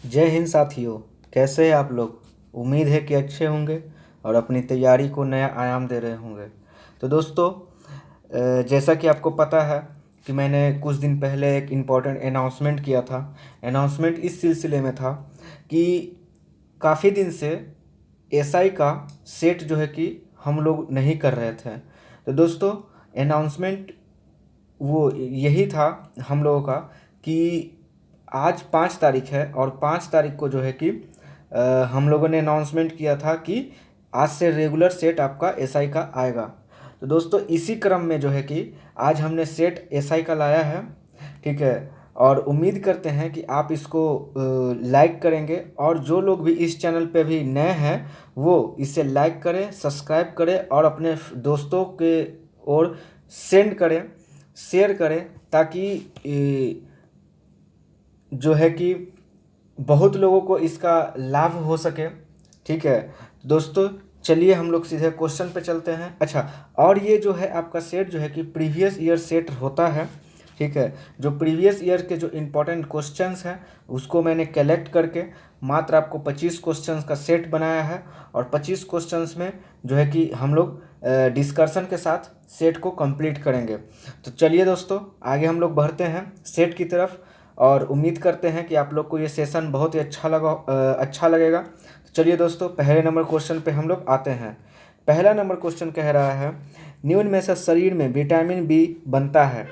जय हिंद साथियों। कैसे हैं आप लोग? उम्मीद है कि अच्छे होंगे और अपनी तैयारी को नया आयाम दे रहे होंगे। तो दोस्तों, जैसा कि आपको पता है कि मैंने कुछ दिन पहले एक इम्पॉर्टेंट अनाउंसमेंट किया था। अनाउंसमेंट इस सिलसिले में था कि काफ़ी दिन से एसआई का सेट जो है कि हम लोग नहीं कर रहे थे। तो दोस्तों, अनाउंसमेंट वो यही था हम लोगों का कि आज 5 तारीख है और 5 तारीख को जो है कि हम लोगों ने अनाउंसमेंट किया था कि आज से रेगुलर सेट आपका एसआई का आएगा। तो दोस्तों, इसी क्रम में जो है कि आज हमने सेट एसआई का लाया है। ठीक है। और उम्मीद करते हैं कि आप इसको लाइक करेंगे, और जो लोग भी इस चैनल पे भी नए हैं वो इसे लाइक करें, सब्सक्राइब करें और अपने दोस्तों के और सेंड करें, शेयर करें, ताकि जो है कि बहुत लोगों को इसका लाभ हो सके। ठीक है दोस्तों, चलिए हम लोग सीधे क्वेश्चन पे चलते हैं। अच्छा, और ये जो है आपका सेट जो है कि प्रीवियस ईयर सेट होता है। ठीक है। जो प्रीवियस ईयर के जो इम्पोर्टेंट क्वेश्चंस हैं उसको मैंने कलेक्ट करके मात्र आपको 25 क्वेश्चंस का सेट बनाया है, और 25 क्वेश्चंस में जो है कि हम लोग डिस्कशन के साथ सेट को कंप्लीट करेंगे। तो चलिए दोस्तों, आगे हम लोग बढ़ते हैं सेट की तरफ, और उम्मीद करते हैं कि आप लोग को ये सेशन बहुत ही अच्छा लगेगा। तो चलिए दोस्तों, पहले नंबर क्वेश्चन पे हम लोग आते हैं। पहला नंबर क्वेश्चन कह रहा है, निम्न में से शरीर में विटामिन बी बनता है।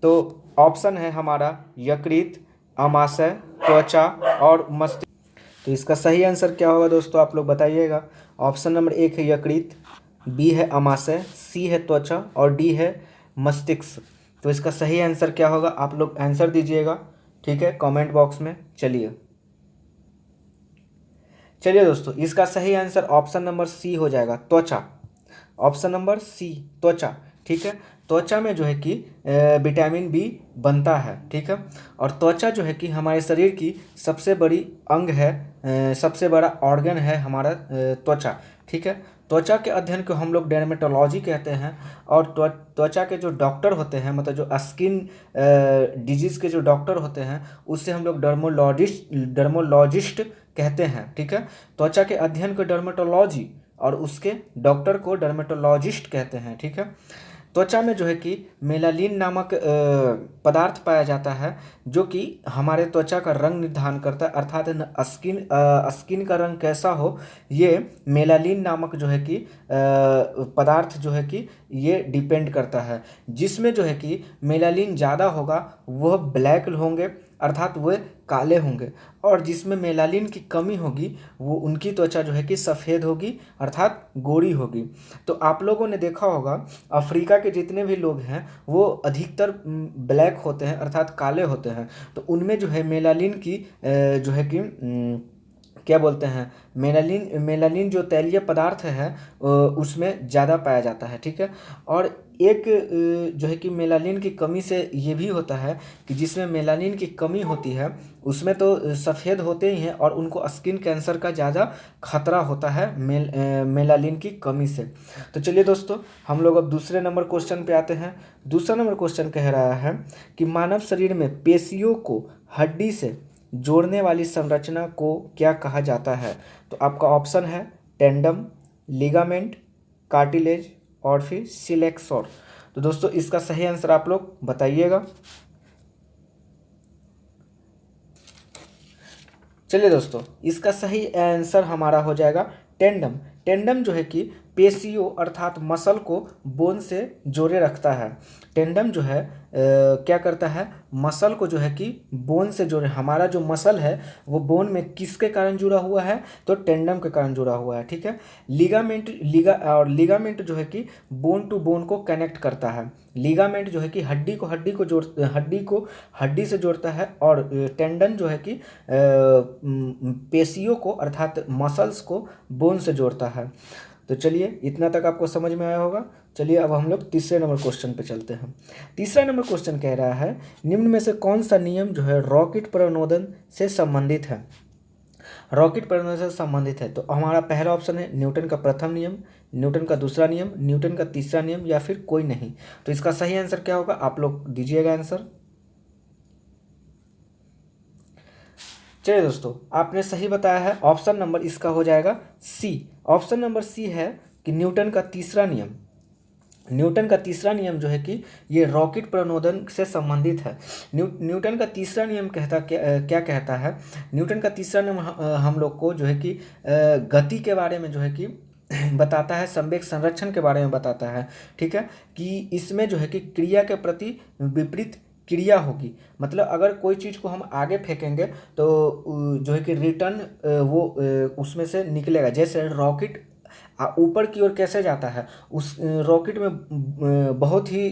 तो ऑप्शन है हमारा यकृत, अमाशय, त्वचा और मस्तिष्क। तो इसका सही आंसर क्या होगा दोस्तों, आप लोग बताइएगा। ऑप्शन नंबर 1 है यकृत, बी है अमाशय, सी है त्वचा और डी है मस्तिष्क। तो इसका सही आंसर क्या होगा, आप लोग आंसर दीजिएगा। ठीक है, कमेंट बॉक्स में। चलिए चलिए दोस्तों, इसका सही आंसर ऑप्शन नंबर सी हो जाएगा, त्वचा। ऑप्शन नंबर सी, त्वचा। ठीक है। त्वचा में जो है कि विटामिन बी बनता है। ठीक है। और त्वचा जो है कि हमारे शरीर की सबसे बड़ी अंग है, सबसे बड़ा ऑर्गन है हमारा त्वचा। ठीक है। त्वचा के अध्ययन को हम लोग डर्मेटोलॉजी कहते हैं, और त्वचा के जो डॉक्टर होते हैं, मतलब जो स्किन डिजीज़ के जो डॉक्टर होते हैं, उससे हम लोग डर्मोलॉजिस्ट कहते हैं। ठीक है। त्वचा के अध्ययन को डर्मेटोलॉजी और उसके डॉक्टर को डर्मेटोलॉजिस्ट कहते हैं। ठीक है। त्वचा में जो है कि मेलानिन नामक पदार्थ पाया जाता है, जो कि हमारे त्वचा का रंग निर्धारण करता है, अर्थात स्किन का रंग कैसा हो, ये मेलानिन नामक जो है कि पदार्थ जो है कि ये डिपेंड करता है। जिसमें जो है कि मेलानिन ज़्यादा होगा वह ब्लैक होंगे, अर्थात वह काले होंगे, और जिसमें मेलानिन की कमी होगी वो उनकी त्वचा जो है कि सफ़ेद होगी, अर्थात गोरी होगी। तो आप लोगों ने देखा होगा, अफ्रीका के जितने भी लोग हैं वो अधिकतर ब्लैक होते हैं, अर्थात काले होते हैं। तो उनमें जो है मेलानिन की जो है कि क्या बोलते हैं, मेलानिन मेलानिन जो तैलीय पदार्थ है उसमें ज़्यादा पाया जाता है। ठीक है। और एक जो है कि मेलानिन की कमी से ये भी होता है कि जिसमें मेलानिन की कमी होती है उसमें तो सफ़ेद होते ही हैं, और उनको स्किन कैंसर का ज़्यादा खतरा होता है मेलानिन की कमी से। तो चलिए दोस्तों, हम लोग अब दूसरे नंबर क्वेश्चन पे आते हैं। दूसरा नंबर क्वेश्चन कह रहा है कि मानव शरीर में पेशियों को हड्डी से जोड़ने वाली संरचना को क्या कहा जाता है। तो आपका ऑप्शन है टेंडम, लिगामेंट, कार्टिलेज और फिर सिलेक्सोर। तो दोस्तों, इसका सही आंसर आप लोग बताइएगा। चलिए दोस्तों, इसका सही आंसर हमारा हो जाएगा टेंडम। टेंडम जो है कि पेशियों अर्थात मसल को बोन से जोड़े रखता है। टेंडम जो है क्या करता है, मसल को जो है कि बोन से जोड़े, हमारा जो मसल है वो बोन में किसके कारण जुड़ा हुआ है, तो टेंडम के कारण जुड़ा हुआ है। ठीक है। लिगामेंट जो है कि बोन टू बोन को कनेक्ट करता है। लिगामेंट जो है कि हड्डी को हड्डी से जोड़ता है, और टेंडन जो है कि पेशियों को अर्थात मसल्स को बोन से जोड़ता है। तो चलिए, इतना तक आपको समझ में आया होगा। चलिए अब हम लोग तीसरे नंबर क्वेश्चन पे चलते हैं। तीसरा नंबर क्वेश्चन कह रहा है, निम्न में से कौन सा नियम जो है रॉकेट प्रणोदन से संबंधित है। रॉकेट प्रणोदन से संबंधित है। तो हमारा पहला ऑप्शन है न्यूटन का प्रथम नियम, न्यूटन का दूसरा नियम, न्यूटन का तीसरा नियम, या फिर कोई नहीं। तो इसका सही आंसर क्या होगा, आप लोग दीजिएगा आंसर। चलिए दोस्तों, आपने सही बताया है। ऑप्शन नंबर इसका हो जाएगा सी। ऑप्शन नंबर सी है कि न्यूटन का तीसरा नियम। न्यूटन का तीसरा नियम जो है कि ये रॉकेट प्रणोदन से संबंधित है। न्यूटन का तीसरा नियम क्या कहता है। न्यूटन का तीसरा नियम हम लोग को जो है कि गति के बारे में जो है कि बताता है, संवेग संरक्षण के बारे में बताता है। ठीक है, कि इसमें जो है कि क्रिया के प्रति विपरीत क्रिया होगी। मतलब अगर कोई चीज़ को हम आगे फेंकेंगे तो जो है कि रिटर्न वो उसमें से निकलेगा। जैसे रॉकेट ऊपर की ओर कैसे जाता है, उस रॉकेट में बहुत ही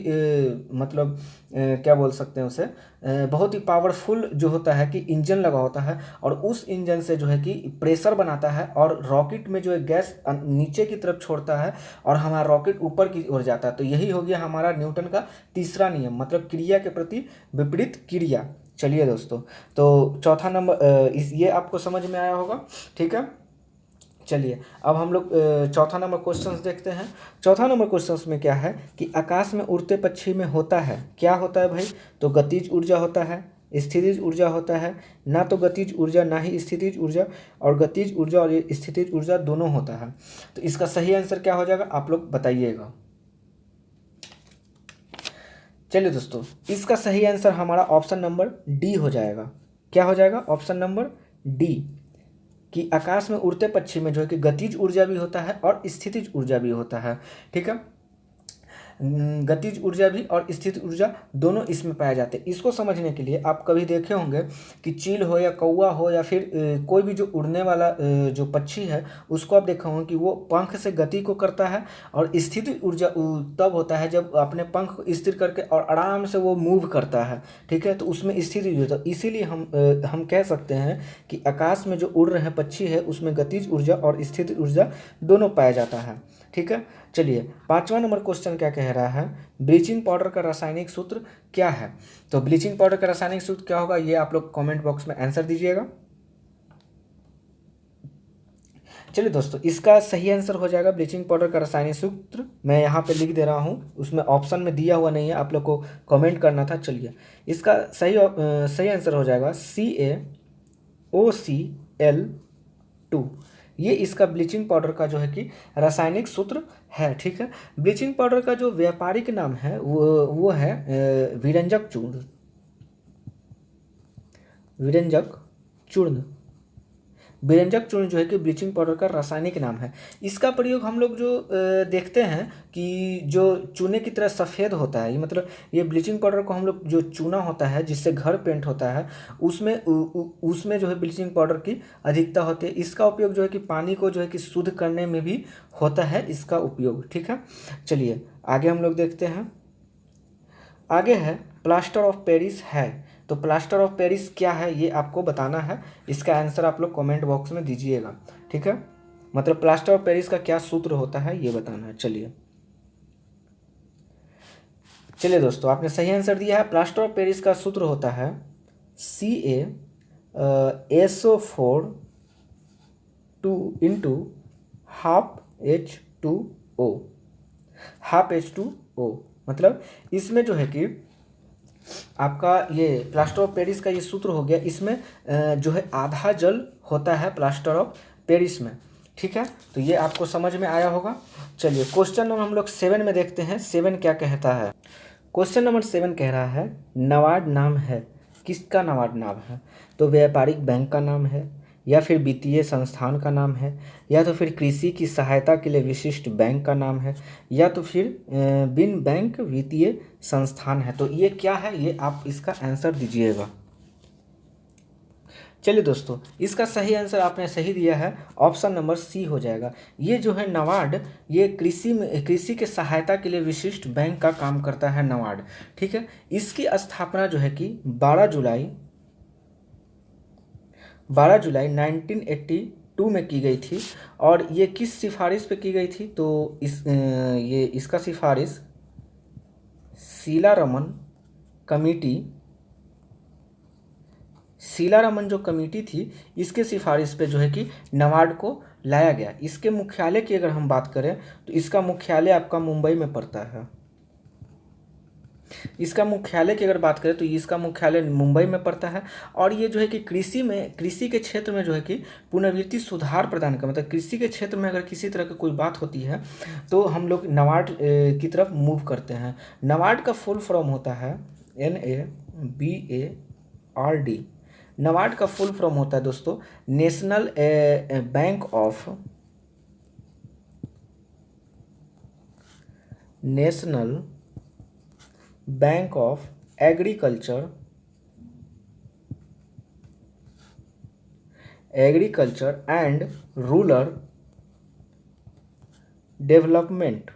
मतलब क्या बोल सकते हैं उसे, बहुत ही पावरफुल जो होता है कि इंजन लगा होता है, और उस इंजन से जो है कि प्रेशर बनाता है और रॉकेट में जो है गैस नीचे की तरफ छोड़ता है और हमारा रॉकेट ऊपर की ओर जाता है। तो यही हो गया हमारा न्यूटन का तीसरा नियम, मतलब क्रिया के प्रति विपरीत क्रिया। चलिए दोस्तों, तो चौथा नंबर ये आपको समझ में आया होगा। ठीक है, चलिए अब हम लोग चौथा नंबर क्वेश्चंस देखते हैं। चौथा नंबर क्वेश्चंस में क्या है कि आकाश में उड़ते पक्षी में होता है, क्या होता है भाई, तो गतिज ऊर्जा होता है, स्थितिज ऊर्जा होता है। ना तो गतिज ऊर्जा ना ही स्थितिज ऊर्जा, और गतिज ऊर्जा और स्थितिज ऊर्जा दोनों होता है। तो इसका सही आंसर क्या हो जाएगा, आप लोग बताइएगा। चलिए दोस्तों, इसका सही आंसर हमारा ऑप्शन नंबर डी हो जाएगा। क्या हो जाएगा, ऑप्शन नंबर डी, कि आकाश में उड़ते पक्षी में जो है कि गतिज ऊर्जा भी होता है और स्थितिज ऊर्जा भी होता है। ठीक है, गतिज ऊर्जा भी और स्थितिज ऊर्जा दोनों इसमें पाए जाते हैं। इसको समझने के लिए आप कभी देखे होंगे कि चील हो या कौवा हो या फिर कोई भी जो उड़ने वाला जो पक्षी है, उसको आप देखे होंगे कि वो पंख से गति को करता है, और स्थितिज ऊर्जा तब होता है जब अपने पंख को स्थिर करके और आराम से वो मूव करता है। ठीक है, तो उसमें स्थितिज ऊर्जा, इसीलिए हम कह सकते हैं कि आकाश में जो उड़ रहे पक्षी है उसमें गतिज ऊर्जा और स्थितिज ऊर्जा दोनों पाया जाता है। ठीक है, चलिए पांचवा नंबर क्वेश्चन क्या कह रहा है, ब्लीचिंग पाउडर का रासायनिक सूत्र क्या है। तो ब्लीचिंग पाउडर का रासायनिक सूत्र क्या होगा, ये आप लोग कमेंट बॉक्स में आंसर दीजिएगा। चलिए दोस्तों, इसका सही आंसर हो जाएगा ब्लीचिंग पाउडर का रासायनिक सूत्र, मैं यहाँ पे लिख दे रहा हूँ, उसमें ऑप्शन में दिया हुआ नहीं है, आप लोग को कमेंट करना था। चलिए, इसका सही आंसर हो जाएगा CaOCl2। ये इसका ब्लीचिंग पाउडर का जो है कि रासायनिक सूत्र है। ठीक है, ब्लीचिंग पाउडर का जो व्यापारिक नाम है वो है विरंजक चूर्ण। विरंजक चूर्ण, विरंजक चूर्ण जो है कि ब्लीचिंग पाउडर का रासायनिक नाम है। इसका प्रयोग हम लोग जो देखते हैं कि जो चूने की तरह सफ़ेद होता है, ये मतलब ये ब्लीचिंग पाउडर को हम लोग जो चूना होता है जिससे घर पेंट होता है, उसमें जो है ब्लीचिंग पाउडर की अधिकता होती है। इसका उपयोग जो है कि पानी को जो है कि शुद्ध करने में भी होता है इसका उपयोग। ठीक है, चलिए आगे हम लोग देखते हैं। आगे है प्लास्टर ऑफ पेरिस है। तो प्लास्टर ऑफ पेरिस क्या है ये आपको बताना है, इसका आंसर आप लोग कमेंट बॉक्स में दीजिएगा। ठीक है, मतलब प्लास्टर ऑफ पेरिस का क्या सूत्र होता है ये बताना है। चलिए दोस्तों, आपने सही आंसर दिया है। प्लास्टर ऑफ पेरिस का सूत्र होता है CaSO4 इंटू ½ H2O। मतलब इसमें जो है कि आपका ये प्लास्टर ऑफ पेरिस का ये सूत्र हो गया, इसमें जो है आधा जल होता है प्लास्टर ऑफ पेरिस में। ठीक है, तो ये आपको समझ में आया होगा। चलिए क्वेश्चन नंबर हम लोग 7 में देखते हैं, 7 क्या कहता है। क्वेश्चन नंबर 7 कह रहा है नाबार्ड नाम है, किसका नाबार्ड नाम है, तो व्यापारिक बैंक का नाम है, या फिर वित्तीय संस्थान का नाम है, या तो फिर कृषि की सहायता के लिए विशिष्ट बैंक का नाम है, या तो फिर बिन बैंक वित्तीय संस्थान है। तो ये क्या है, ये आप इसका आंसर दीजिएगा। चलिए दोस्तों, इसका सही आंसर आपने सही दिया है, ऑप्शन नंबर सी हो जाएगा। ये जो है नाबार्ड, ये कृषि के सहायता के लिए विशिष्ट बैंक का काम करता है नाबार्ड। ठीक है, इसकी स्थापना जो है कि 12 जुलाई 1982 में की गई थी। और ये किस सिफारिश पे की गई थी, तो ये इसका सिफारिश शीला रमन जो कमेटी थी, इसके सिफारिश पे जो है कि नाबार्ड को लाया गया। इसके मुख्यालय की अगर हम बात करें तो इसका मुख्यालय आपका मुंबई में पड़ता है। इसका मुख्यालय की अगर बात करें तो इसका मुख्यालय मुंबई में पड़ता है। और ये जो है कि कृषि के क्षेत्र में जो है कि पुनर्वृत्ति सुधार प्रदान का मतलब कृषि के क्षेत्र में अगर किसी तरह की कोई बात होती है तो हम लोग नाबार्ड की तरफ मूव करते हैं। नाबार्ड का फुल फॉर्म होता है NABARD। नाबार्ड का फुल फॉर्म होता है दोस्तों national bank of agriculture and rural development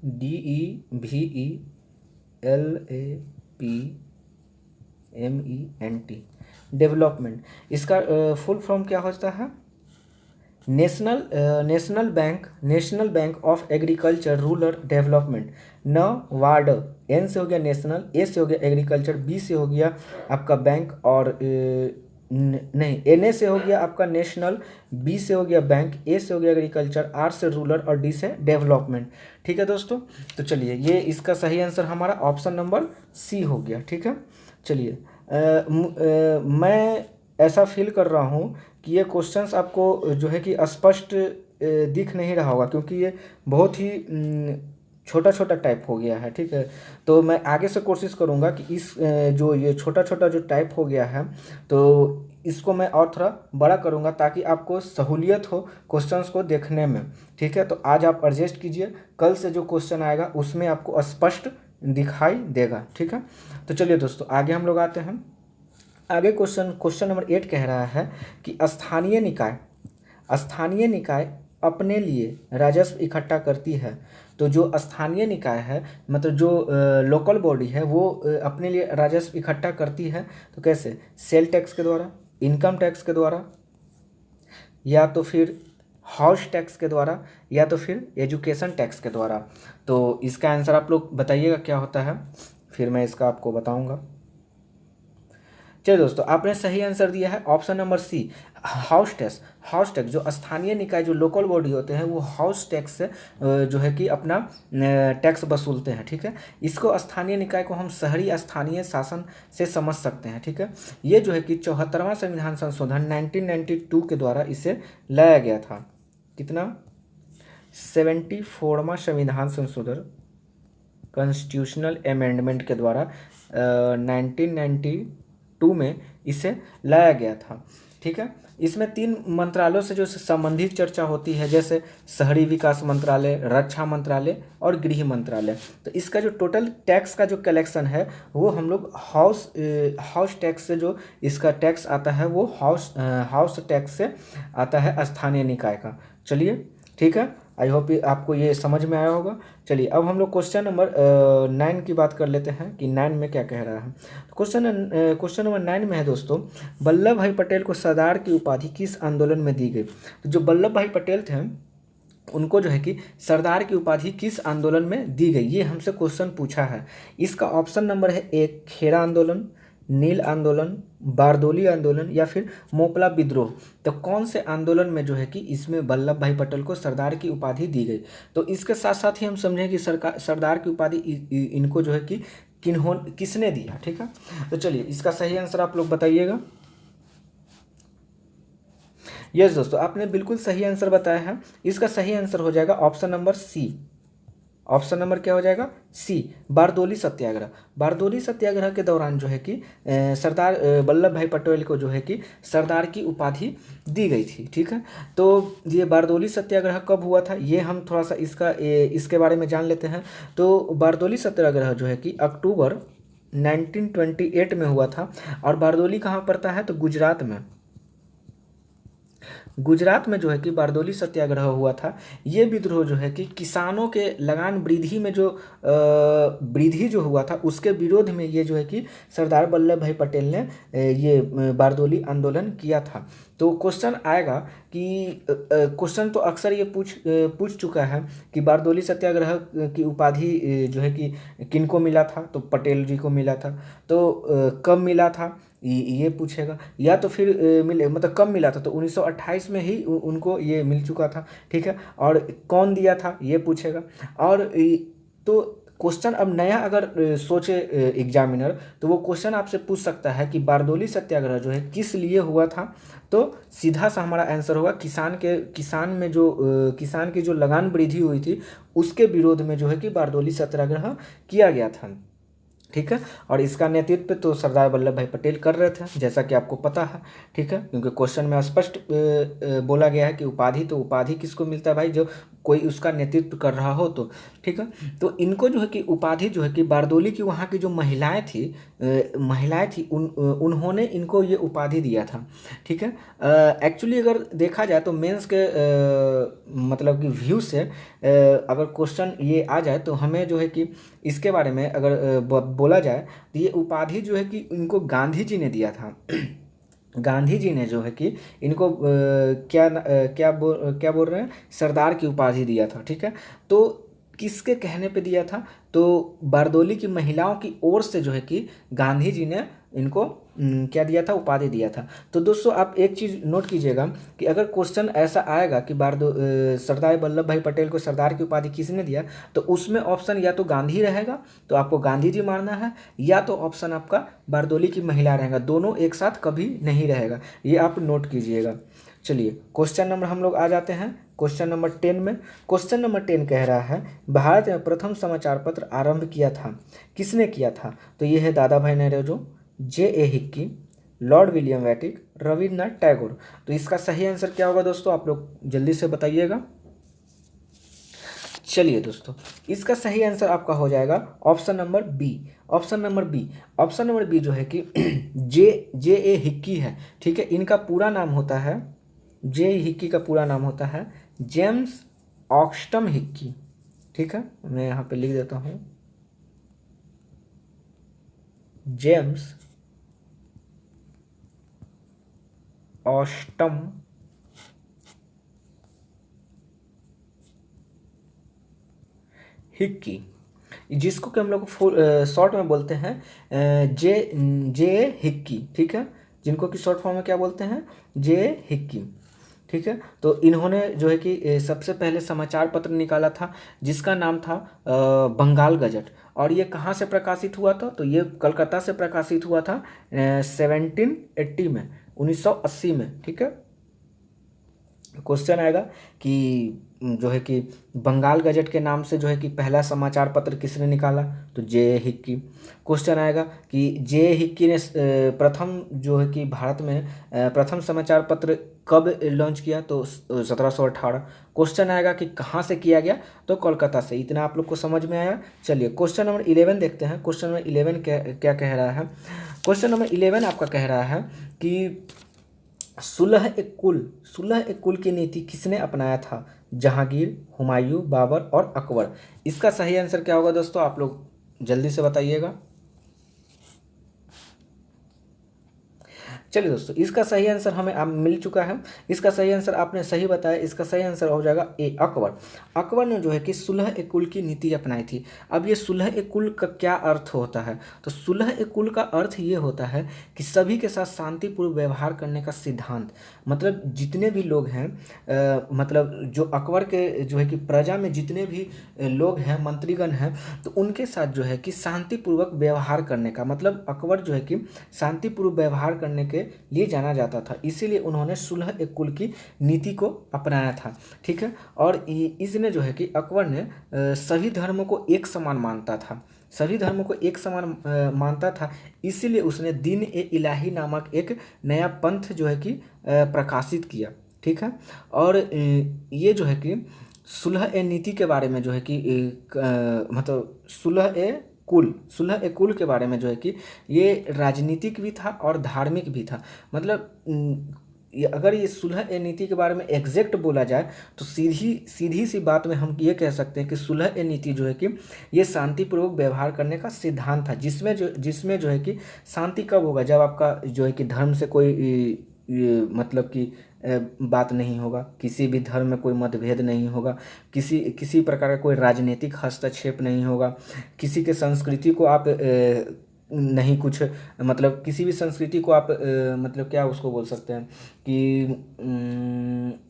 DEVELPMENT development. इसका फुल फॉर्म क्या होता है national bank of agriculture rural development. NABARD N से हो गया नेशनल, A से हो गया एग्रीकल्चर, B से हो गया आपका बैंक और नहीं NA से हो गया आपका नेशनल, B से हो गया बैंक, A से हो गया एग्रीकल्चर, R से रूरल और D से डेवलपमेंट। ठीक है दोस्तों, तो चलिए ये इसका सही आंसर हमारा ऑप्शन नंबर C हो गया। ठीक है, चलिए मैं ऐसा फील कर रहा हूँ कि ये क्वेश्चंस आपको जो है कि स्पष्ट दिख नहीं रहा होगा क्योंकि ये बहुत ही छोटा छोटा टाइप हो गया है। ठीक है, तो मैं आगे से कोशिश करूँगा कि इस जो ये छोटा छोटा जो टाइप हो गया है तो इसको मैं और थोड़ा बड़ा करूँगा ताकि आपको सहूलियत हो क्वेश्चंस को देखने में। ठीक है, तो आज आप एडजस्ट कीजिए, कल से जो क्वेश्चन आएगा उसमें आपको स्पष्ट दिखाई देगा। ठीक है, तो चलिए दोस्तों आगे हम लोग आते हैं। आगे क्वेश्चन नंबर 8 कह रहा है कि स्थानीय निकाय अपने लिए राजस्व इकट्ठा करती है। तो जो स्थानीय निकाय है मतलब जो लोकल बॉडी है वो अपने लिए राजस्व इकट्ठा करती है तो कैसे, सेल टैक्स के द्वारा, इनकम टैक्स के द्वारा, या तो फिर हाउस टैक्स के द्वारा, या तो फिर एजुकेशन टैक्स के द्वारा। तो इसका आंसर आप लोग बताइएगा क्या होता है, फिर मैं इसका आपको बताऊंगा। चलिए दोस्तों, आपने सही आंसर दिया है option number C, house tax. जो स्थानीय निकाय जो लोकल बॉडी होते हैं वो हाउस टैक्स से जो है कि अपना टैक्स वसूलते हैं। ठीक है, इसको स्थानीय निकाय को हम शहरी स्थानीय शासन से समझ सकते हैं। ठीक है, ये जो है कि 74वां संविधान संशोधन 1992 के द्वारा इसे लाया गया था। कितना, 74वां संविधान संशोधन कॉन्स्टिट्यूशनल अमेंडमेंट के द्वारा 1992 में इसे लाया गया था। ठीक है, इसमें 3 मंत्रालयों से जो संबंधित चर्चा होती है जैसे शहरी विकास मंत्रालय, रक्षा मंत्रालय और गृह मंत्रालय। तो इसका जो टोटल टैक्स का जो कलेक्शन है वो हम लोग हाउस टैक्स से जो इसका टैक्स आता है वो हाउस टैक्स से आता है स्थानीय निकाय का। चलिए ठीक है, आई होप आपको ये समझ में आया होगा। चलिए अब हम लोग क्वेश्चन नंबर 9 की बात कर लेते हैं कि 9 में क्या कह रहा है। क्वेश्चन नंबर 9 में है दोस्तों, वल्लभ भाई पटेल को सरदार की उपाधि किस आंदोलन में दी गई। तो जो वल्लभ भाई पटेल थे उनको जो है कि सरदार की उपाधि किस आंदोलन में दी गई, ये हमसे क्वेश्चन पूछा है। इसका ऑप्शन नंबर है 1 खेड़ा आंदोलन, नील आंदोलन, बारदोली आंदोलन या फिर मोपला विद्रोह। तो कौन से आंदोलन में जो है कि इसमें वल्लभ भाई पटेल को सरदार की उपाधि दी गई। तो इसके साथ साथ ही हम समझें कि सरदार की उपाधि इनको जो है कि किसने दिया। ठीक है, तो चलिए इसका सही आंसर आप लोग बताइएगा। यस दोस्तों, आपने बिल्कुल सही आंसर बताया है। इसका सही आंसर हो जाएगा option number C। Option number क्या हो जाएगा, C, बारदोली सत्याग्रह। बारदोली सत्याग्रह के दौरान जो है कि सरदार वल्लभ भाई पटेल को जो है कि सरदार की उपाधि दी गई थी। ठीक है, तो ये बारदोली सत्याग्रह कब हुआ था ये हम थोड़ा सा इसके बारे में जान लेते हैं। तो बारदोली सत्याग्रह जो है कि अक्टूबर 1928 में हुआ था। और बारदोली कहाँ पड़ता है, तो गुजरात में जो है कि बारदोली सत्याग्रह हुआ था। ये विद्रोह जो है कि किसानों के लगान वृद्धि में जो वृद्धि जो हुआ था उसके विरोध में ये जो है कि सरदार वल्लभ भाई पटेल ने ये बारदोली आंदोलन किया था। तो क्वेश्चन आएगा कि क्वेश्चन तो अक्सर ये पूछ चुका है कि बारदोली सत्याग्रह की उपाधि जो है कि किनको मिला था, तो पटेल जी को मिला था। तो कब मिला था ये पूछेगा, या तो फिर मिले मतलब कब मिला था, तो 1928 में ही उनको ये मिल चुका था, ठीक है। और कौन दिया था ये पूछेगा। और तो क्वेश्चन अब नया अगर सोचे एग्जामिनर, तो वो क्वेश्चन आपसे पूछ सकता है कि बारदोली सत्याग्रह जो है किस लिए हुआ था। तो सीधा सा हमारा आंसर होगा किसान की जो लगान वृद्धि हुई थी उसके विरोध में जो है कि बारदोली सत्याग्रह किया गया था, ठीक है। और इसका नेतृत्व तो सरदार वल्लभ भाई पटेल कर रहे थे, जैसा कि आपको पता है, ठीक है। क्योंकि क्वेश्चन में स्पष्ट बोला गया है कि उपाधि, तो उपाधि किसको मिलता है भाई, जो कोई उसका नेतृत्व कर रहा हो तो, ठीक है। तो इनको जो है कि उपाधि जो है कि बारदोली की वहाँ की जो महिलाएं थी उन्होंने इनको ये उपाधि दिया था, ठीक है। एक्चुअली अगर देखा जाए तो मेंस के मतलब कि व्यू से अगर क्वेश्चन ये आ जाए तो हमें जो है कि इसके बारे में अगर बोला जाए तो ये उपाधि जो है कि इनको गांधी जी ने दिया था। गांधी जी ने जो है कि इनको क्या बोल रहे हैं, सरदार की उपाधि दिया था, ठीक है। तो किसके कहने पे दिया था, तो बारदोली की महिलाओं की ओर से जो है कि गांधी जी ने इनको क्या दिया था, उपाधि दिया था। तो दोस्तों आप एक चीज़ नोट कीजिएगा कि अगर क्वेश्चन ऐसा आएगा कि सरदार वल्लभ भाई पटेल को सरदार की उपाधि किसने दिया, तो उसमें ऑप्शन या तो गांधी रहेगा तो आपको गांधी जी मानना है, या तो ऑप्शन आपका बारदोली की महिला रहेगा, दोनों एक साथ कभी नहीं रहेगा, ये आप नोट कीजिएगा। चलिए क्वेश्चन नंबर हम लोग आ जाते हैं क्वेश्चन नंबर 10 में। क्वेश्चन नंबर 10 कह रहा है भारत में प्रथम समाचार पत्र आरंभ किया था, किसने किया था, तो ये है Dadabhai Naoroji, J.A. Hicky, Lord William वैटिक, रविन्द्रनाथ टैगोर। तो इसका सही आंसर क्या होगा दोस्तों, आप लोग जल्दी से बताइएगा। चलिए दोस्तों, इसका सही आंसर आपका हो जाएगा option number B. Option number B जो है कि J.A. हिक्की है, ठीक है। इनका पूरा नाम होता है, जे हिक्की का पूरा नाम होता है जेम्स ऑक्स्टम हिक्की, ठीक है। मैं यहाँ पे लिख देता हूँ, जेम्स ऑस्टम हिक्की, जिसको कि हम लोग शॉर्ट में बोलते हैं जे जे हिक्की, ठीक है। जिनको कि शॉर्ट फॉर्म में क्या बोलते हैं, जे हिक्की, ठीक है। तो इन्होंने जो है कि सबसे पहले समाचार पत्र निकाला था जिसका नाम था बंगाल गजट। और ये कहाँ से प्रकाशित हुआ था, तो ये कलकत्ता से प्रकाशित हुआ था 1780 में, 1980 में, ठीक है। क्वेश्चन आएगा कि जो है कि बंगाल गजट के नाम से जो है कि पहला समाचार पत्र किसने निकाला, तो जे हिक्की। क्वेश्चन आएगा कि जे हिक्की ने प्रथम जो है कि भारत में प्रथम समाचार पत्र कब लॉन्च किया, तो 1718। क्वेश्चन आएगा कि कहाँ से किया गया, तो कोलकाता से। इतना आप लोग को समझ में आया। चलिए क्वेश्चन नंबर 11 देखते हैं। क्वेश्चन नंबर 11 क्या कह रहा है, क्वेश्चन नंबर 11 आपका कह रहा है कि सुलह ए कुल की नीति किसने अपनाया था, जहांगीर, हुमायूं, बाबर और अकबर। इसका सही आंसर क्या होगा दोस्तों, आप लोग जल्दी से बताइएगा। चलिए दोस्तों, इसका सही आंसर हमें अब मिल चुका है। इसका सही आंसर आपने सही बताया, इसका सही आंसर हो जाएगा ए, अकबर। अकबर ने जो है कि सुलह ए कुल की नीति अपनाई थी। अब ये सुलह ए कुल का क्या अर्थ होता है, तो सुलह ए कुल का अर्थ ये होता है कि सभी के साथ शांतिपूर्व व्यवहार करने का सिद्धांत। मतलब जितने भी लोग हैं मतलब जो अकबर के जो है कि प्रजा में जितने भी लोग हैं, मंत्रीगण हैं, तो उनके साथ जो है कि शांतिपूर्वक व्यवहार करने का मतलब अकबर जो है कि शांतिपूर्व व्यवहार करने के लिए जाना जाता था, इसीलिए उन्होंने सुलह ए कुल की नीति को अपनाया था, ठीक है। और इसने जो है कि अकबर ने सभी धर्मों को एक समान मानता था, सभी धर्मों को एक समान मानता था, इसीलिए उसने दीन ए इलाही नामक एक नया पंथ जो है कि प्रकाशित किया, ठीक है। और ये जो है कि सुलह ए नीति के बारे में जो है कि मतलब सुलह ए कुल के बारे में जो है कि ये राजनीतिक भी था और धार्मिक भी था। मतलब अगर ये सुलह ए नीति के बारे में एग्जैक्ट बोला जाए तो सीधी सी बात में हम ये कह सकते हैं कि सुलह ए नीति जो है कि ये शांतिपूर्वक व्यवहार करने का सिद्धांत था, जिसमें जो है कि शांति कब होगा, जब आपका जो है कि धर्म से कोई मतलब कि बात नहीं होगा, किसी भी धर्म में कोई मतभेद नहीं होगा, किसी प्रकार का कोई राजनीतिक हस्तक्षेप नहीं होगा, किसी के संस्कृति को आप नहीं कुछ मतलब किसी भी संस्कृति को आप मतलब क्या उसको बोल सकते हैं कि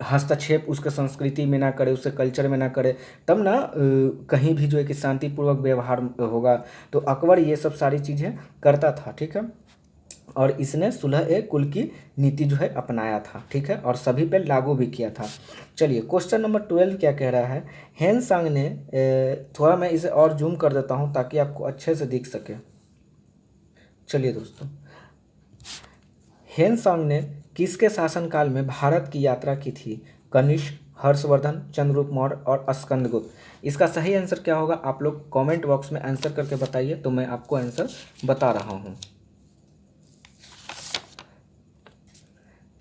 हस्तक्षेप उसके संस्कृति में ना करे, उसके कल्चर में ना करे, तब ना कहीं भी जो है कि शांतिपूर्वक व्यवहार होगा। तो अकबर ये सब सारी चीज़ें करता था, ठीक है। और इसने सुलह ए कुल की नीति जो है अपनाया था, ठीक है, और सभी पे लागू भी किया था। चलिए क्वेश्चन नंबर 12 क्या कह रहा है। हेनसांग ने थोड़ा मैं इसे और जूम कर देता हूँ ताकि आपको अच्छे से दिख सके। चलिए दोस्तों, हेनसांग ने किसके शासनकाल में भारत की यात्रा की थी। कनिष्क, हर्षवर्धन, चंद्रगुप्त मौर्य और स्कंदगुप्त। इसका सही आंसर क्या होगा आप लोग कमेंट बॉक्स में आंसर करके बताइए, तो मैं आपको आंसर बता रहा हूँ।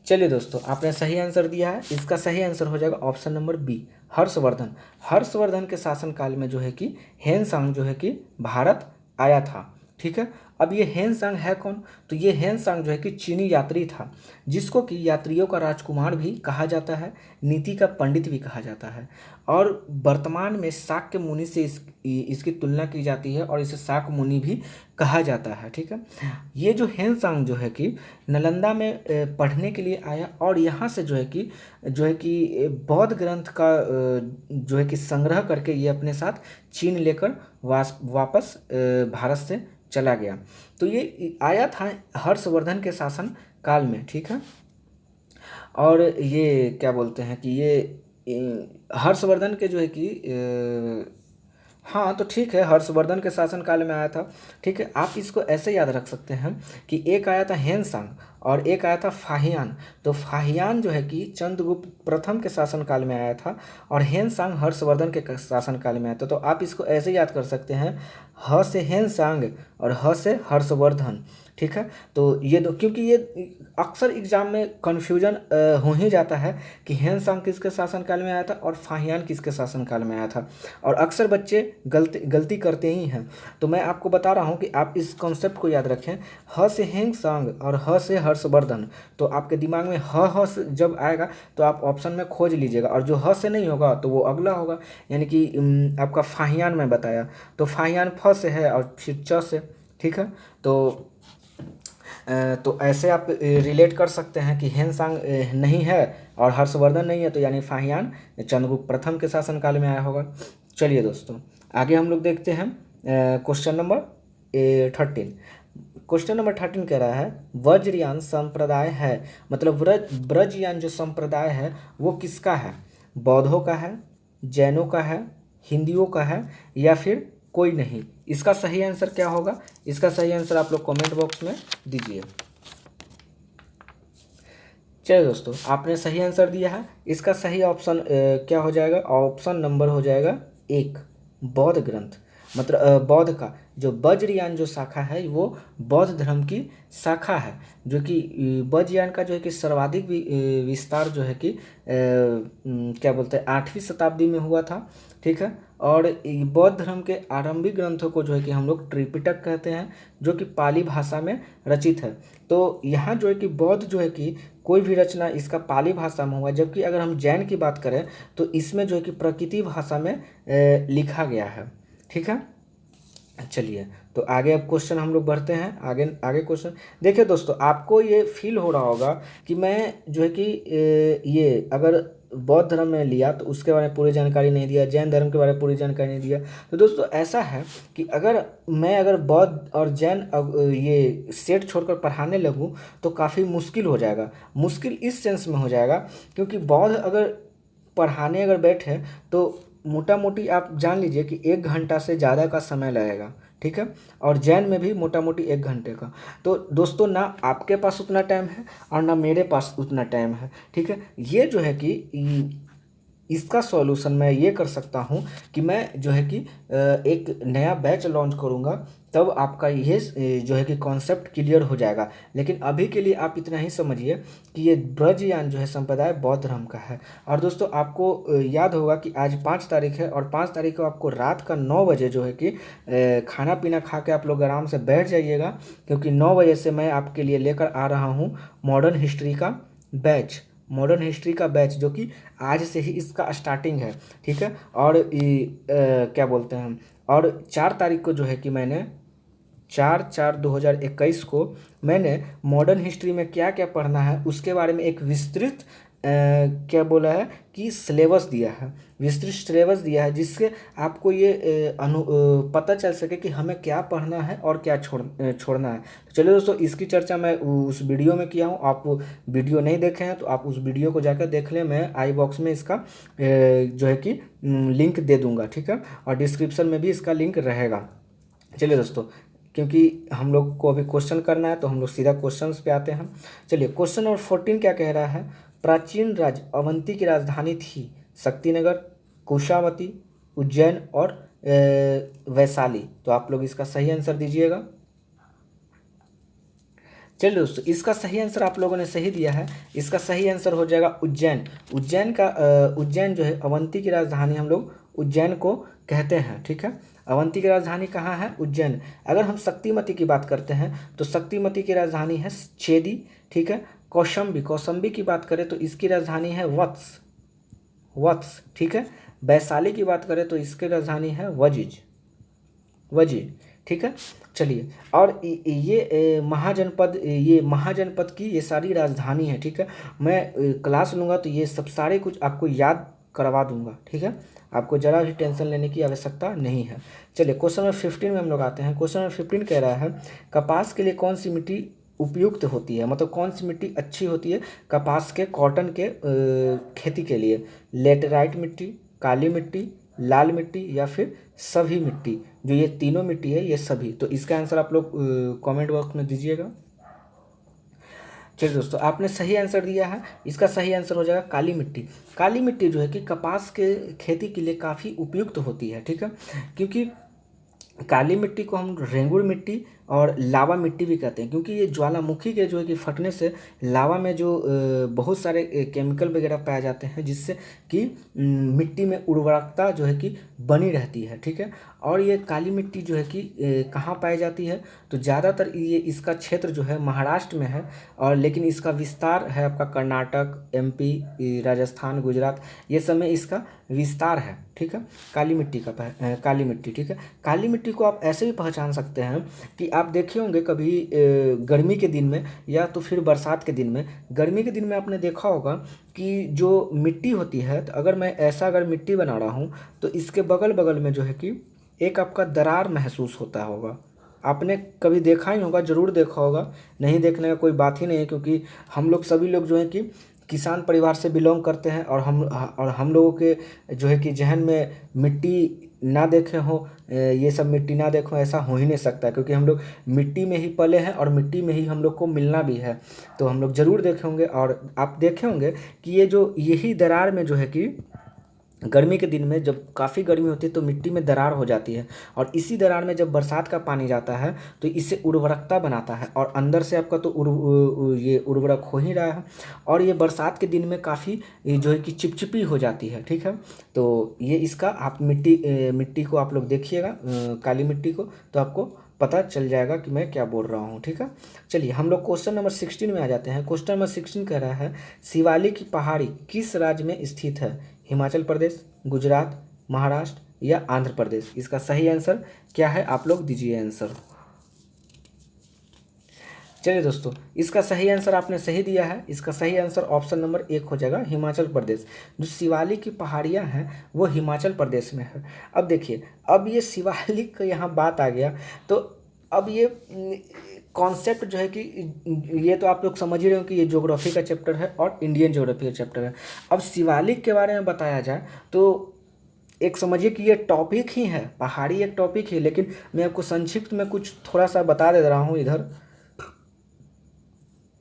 चलिए दोस्तों, आपने सही आंसर दिया है। इसका सही आंसर हो जाएगा option number B, Harshvardhan. Harshvardhan के शासनकाल में जो है कि हेनसांग जो है कि भारत आया था, ठीक है। अब ये हेनसांग है कौन, तो ये हेनसांग जो है कि चीनी यात्री था, जिसको कि यात्रियों का राजकुमार भी कहा जाता है, नीति का पंडित भी कहा जाता है। और वर्तमान में शाक्य मुनि से इसकी तुलना की जाती है और इसे शाक्य मुनि भी कहा जाता है, ठीक है। ये जो हेनसांग जो है कि नालंदा में पढ़ने के लिए आया और यहाँ से जो है कि बौद्ध ग्रंथ का जो है कि संग्रह करके ये अपने साथ चीन लेकर वापस भारत से चला गया। तो ये आया था हर्षवर्धन के शासन काल में, ठीक है। और ये क्या बोलते हैं कि ये हर्षवर्धन के जो है कि हाँ तो ठीक है, हर्षवर्धन के शासनकाल में आया था, ठीक है। आप इसको ऐसे याद रख सकते हैं कि एक आया था हेनसांग और एक आया था फाहियान। तो फाहियान जो है कि चंद्रगुप्त प्रथम के शासनकाल में आया था और हेनसांग हर्षवर्धन के शासनकाल में आया था। तो आप इसको ऐसे याद कर सकते हैं, ह से हेनसांग और ह से हर्षवर्धन, ठीक है। तो ये दो, क्योंकि ये अक्सर एग्जाम में कन्फ्यूजन हो ही जाता है कि हेनसांग किसके शासनकाल में आया था और फाहियान किसके शासनकाल में आया था, और अक्सर बच्चे गलती करते ही हैं। तो मैं आपको बता रहा हूँ कि आप इस कॉन्सेप्ट को याद रखें, ह से हेनसांग और ह से हर्षवर्धन। तो आपके दिमाग में ह से जब आएगा तो आप ऑप्शन में खोज लीजिएगा, और जो ह से नहीं होगा तो वो अगला होगा, यानी कि आपका फाहियान मैं बताया, तो फाहियान फ से है और फिर च से, ठीक है। तो ऐसे आप रिलेट कर सकते हैं कि हेनसांग नहीं है और हर्षवर्धन नहीं है, तो यानी फाहियान चंद्रगुप्त प्रथम के शासनकाल में आया होगा। चलिए दोस्तों, आगे हम लोग देखते हैं क्वेश्चन नंबर 13। क्वेश्चन नंबर 13 कह रहा है वज्रयान संप्रदाय है, मतलब ब्रजयान जो संप्रदाय है वो किसका है। बौद्धों का है, जैनों का है, हिंदुओं का है, या फिर कोई नहीं। इसका सही आंसर क्या होगा, इसका सही आंसर आप लोग कमेंट बॉक्स में दीजिए। चलिए दोस्तों, आपने सही आंसर दिया है। इसका सही ऑप्शन क्या हो जाएगा, ऑप्शन नंबर हो जाएगा 1, बौद्ध ग्रंथ। मतलब बौद्ध का जो वज्रयान जो शाखा है वो बौद्ध धर्म की शाखा है, जो कि वज्रयान का जो है कि सर्वाधिक विस्तार जो है कि क्या बोलते हैं 8वीं शताब्दी में हुआ था, ठीक है। और बौद्ध धर्म के आरंभिक ग्रंथों को जो है कि हम लोग त्रिपिटक कहते हैं, जो कि पाली भाषा में रचित है। तो यहाँ जो है कि बौद्ध जो है कि कोई भी रचना इसका पाली भाषा में हुआ, जबकि अगर हम जैन की बात करें तो इसमें जो है कि प्रकृति भाषा में लिखा गया है, ठीक है। चलिए, तो आगे अब क्वेश्चन हम लोग बढ़ते हैं। आगे आगे क्वेश्चन देखिए दोस्तों, आपको ये फील हो रहा होगा कि मैं जो है कि ये अगर बौद्ध धर्म में लिया तो उसके बारे में पूरी जानकारी नहीं दिया, जैन धर्म के बारे में पूरी जानकारी नहीं दिया। तो दोस्तों ऐसा है कि अगर बौद्ध और जैन ये सेट छोड़कर पढ़ाने लगूँ तो काफ़ी मुश्किल हो जाएगा। मुश्किल इस सेंस में हो जाएगा क्योंकि बौद्ध अगर पढ़ाने अगर बैठे तो मोटा मोटी आप जान लीजिए कि 1 घंटा से ज़्यादा का समय लगेगा, ठीक है। और जैन में भी मोटा मोटी 1 घंटे का। तो दोस्तों ना आपके पास उतना टाइम है और ना मेरे पास उतना टाइम है, ठीक है। ये जो है कि इसका सॉल्यूशन मैं ये कर सकता हूँ कि मैं जो है कि एक नया बैच लॉन्च करूँगा, तब आपका ये जो है कि कॉन्सेप्ट क्लियर हो जाएगा। लेकिन अभी के लिए आप इतना ही समझिए कि ये ब्रजयान जो है संप्रदाय बौद्ध धर्म का है। और दोस्तों आपको याद होगा कि आज 5 तारीख है और 5 तारीख को आपको रात का 9 बजे जो है कि खाना पीना खा के आप लोग आराम से बैठ जाइएगा, क्योंकि 9 बजे से मैं आपके लिए लेकर आ रहा हूँ मॉडर्न हिस्ट्री का बैच, जो कि आज से ही इसका स्टार्टिंग है, ठीक है। और क्या बोलते हैं, और 4 तारीख को जो है कि मैंने 4/4/2021 को मैंने मॉडर्न हिस्ट्री में क्या क्या पढ़ना है उसके बारे में एक विस्तृत क्या बोला है कि सिलेबस दिया है, विस्तृत सिलेबस दिया है, जिससे आपको ये पता चल सके कि हमें क्या पढ़ना है और क्या छोड़ना है। तो चलिए दोस्तों, इसकी चर्चा मैं उस वीडियो में किया हूँ। आप वीडियो नहीं देखे हैं तो आप उस वीडियो को जाकर देख लें। मैं आई बॉक्स में इसका जो है कि लिंक दे दूँगा, ठीक है, और डिस्क्रिप्शन में भी इसका लिंक रहेगा। चलिए दोस्तों, क्योंकि हम लोग को अभी क्वेश्चन करना है तो हम लोग सीधा क्वेश्चंस पे आते हैं। चलिए, क्वेश्चन नंबर 14 क्या कह रहा है? प्राचीन राज्य अवंती की राजधानी थी शक्तिनगर, कुशावती, उज्जैन और वैशाली। तो आप लोग इसका सही आंसर दीजिएगा। चलिए दोस्तों, इसका सही आंसर आप लोगों ने सही दिया है। इसका सही आंसर हो जाएगा उज्जैन। उज्जैन जो है अवंती की राजधानी हम लोग उज्जैन को कहते हैं, ठीक है। अवंती की राजधानी कहाँ है? उज्जैन। अगर हम शक्तिमती की बात करते हैं तो शक्तिमती की राजधानी है छेदी, ठीक है। कौशंबी की बात करें तो इसकी राजधानी है वत्स, ठीक है। वैशाली की बात करें तो इसकी राजधानी है वजिज, ठीक है। चलिए, और ये महाजनपद की ये सारी राजधानी है, ठीक है। मैं क्लास लूँगा तो ये सब सारे कुछ आपको याद करवा दूंगा, ठीक है। आपको ज़रा भी टेंशन लेने की आवश्यकता नहीं है। चलिए, क्वेश्चन नंबर 15 में हम लोग आते हैं। क्वेश्चन नंबर 15 कह रहा है कपास के लिए कौन सी मिट्टी उपयुक्त होती है, मतलब कौन सी मिट्टी अच्छी होती है कपास के कॉटन के खेती के लिए? लेटेराइट मिट्टी, काली मिट्टी, लाल मिट्टी या फिर सभी मिट्टी? जो ये तीनों मिट्टी है ये सभी। तो इसका आंसर आप लोग कमेंट बॉक्स में दीजिएगा। चलिए दोस्तों, आपने सही आंसर दिया है। इसका सही आंसर हो जाएगा काली मिट्टी। काली मिट्टी जो है कि कपास के खेती के लिए काफ़ी उपयुक्त होती है, ठीक है, क्योंकि काली मिट्टी को हम रेंगुर मिट्टी और लावा मिट्टी भी कहते हैं, क्योंकि ये ज्वालामुखी के जो है कि फटने से लावा में जो बहुत सारे केमिकल वगैरह पाए जाते हैं, जिससे कि मिट्टी में उर्वरकता जो है कि बनी रहती है, ठीक है। और ये काली मिट्टी जो है कि कहाँ पाई जाती है? तो ज़्यादातर ये इसका क्षेत्र जो है महाराष्ट्र में है, और लेकिन इसका विस्तार है आपका कर्नाटक, MP, राजस्थान, गुजरात, ये सब में इसका विस्तार है, ठीक है। काली मिट्टी, ठीक है। काली मिट्टी को आप ऐसे भी पहचान सकते हैं कि आप देखे होंगे कभी गर्मी के दिन में या तो फिर बरसात के दिन में। गर्मी के दिन में आपने देखा होगा कि जो मिट्टी होती है, तो अगर मैं ऐसा अगर मिट्टी बना रहा हूँ तो इसके बगल बगल में जो है कि एक आपका दरार महसूस होता होगा। आपने कभी देखा ही होगा, ज़रूर देखा होगा, नहीं देखने का कोई बात ही नहीं है, क्योंकि हम लोग सभी लोग जो है कि किसान परिवार से बिलोंग करते हैं, और हम लोगों के जो है कि जहन में मिट्टी ना देखे हो, ये सब मिट्टी ना देखो, ऐसा हो ही नहीं सकता, क्योंकि हम लोग मिट्टी में ही पले हैं और मिट्टी में ही हम लोग को मिलना भी है। तो हम लोग ज़रूर देखे होंगे, और आप देखे होंगे कि ये जो यही दरार में जो है कि गर्मी के दिन में जब काफ़ी गर्मी होती है तो मिट्टी में दरार हो जाती है, और इसी दरार में जब बरसात का पानी जाता है तो इससे उर्वरकता बनाता है, और अंदर से आपका तो ये उर्वरक हो ही रहा है, और ये बरसात के दिन में काफ़ी जो है कि चिपचिपी हो जाती है, ठीक है। तो ये इसका आप मिट्टी को आप लोग देखिएगा, काली मिट्टी को, तो आपको पता चल जाएगा कि मैं क्या बोल रहा हूँ, ठीक है। चलिए, हम लोग क्वेश्चन नंबर 16 में आ जाते हैं। क्वेश्चन नंबर 16 कह रहा है शिवालिक की पहाड़ी किस राज्य में स्थित है? हिमाचल प्रदेश, गुजरात, महाराष्ट्र या आंध्र प्रदेश? इसका सही आंसर क्या है? आप लोग दीजिए आंसर। चलिए दोस्तों, इसका सही आंसर आपने सही दिया है। इसका सही आंसर ऑप्शन नंबर 1 हो जाएगा, हिमाचल प्रदेश। जो शिवालिक की पहाड़ियाँ हैं वो हिमाचल प्रदेश में है। अब देखिए, अब ये शिवालिक का यहाँ बात आ गया, तो अब ये कॉन्सेप्ट जो है कि ये तो आप लोग समझ ही रहे हो कि ये ज्योग्राफी का चैप्टर है और इंडियन ज्योग्राफी का चैप्टर है। अब शिवालिक के बारे में बताया जाए तो एक समझिए कि ये टॉपिक ही है, पहाड़ी एक टॉपिक है, लेकिन मैं आपको संक्षिप्त में कुछ थोड़ा सा बता दे रहा हूँ इधर।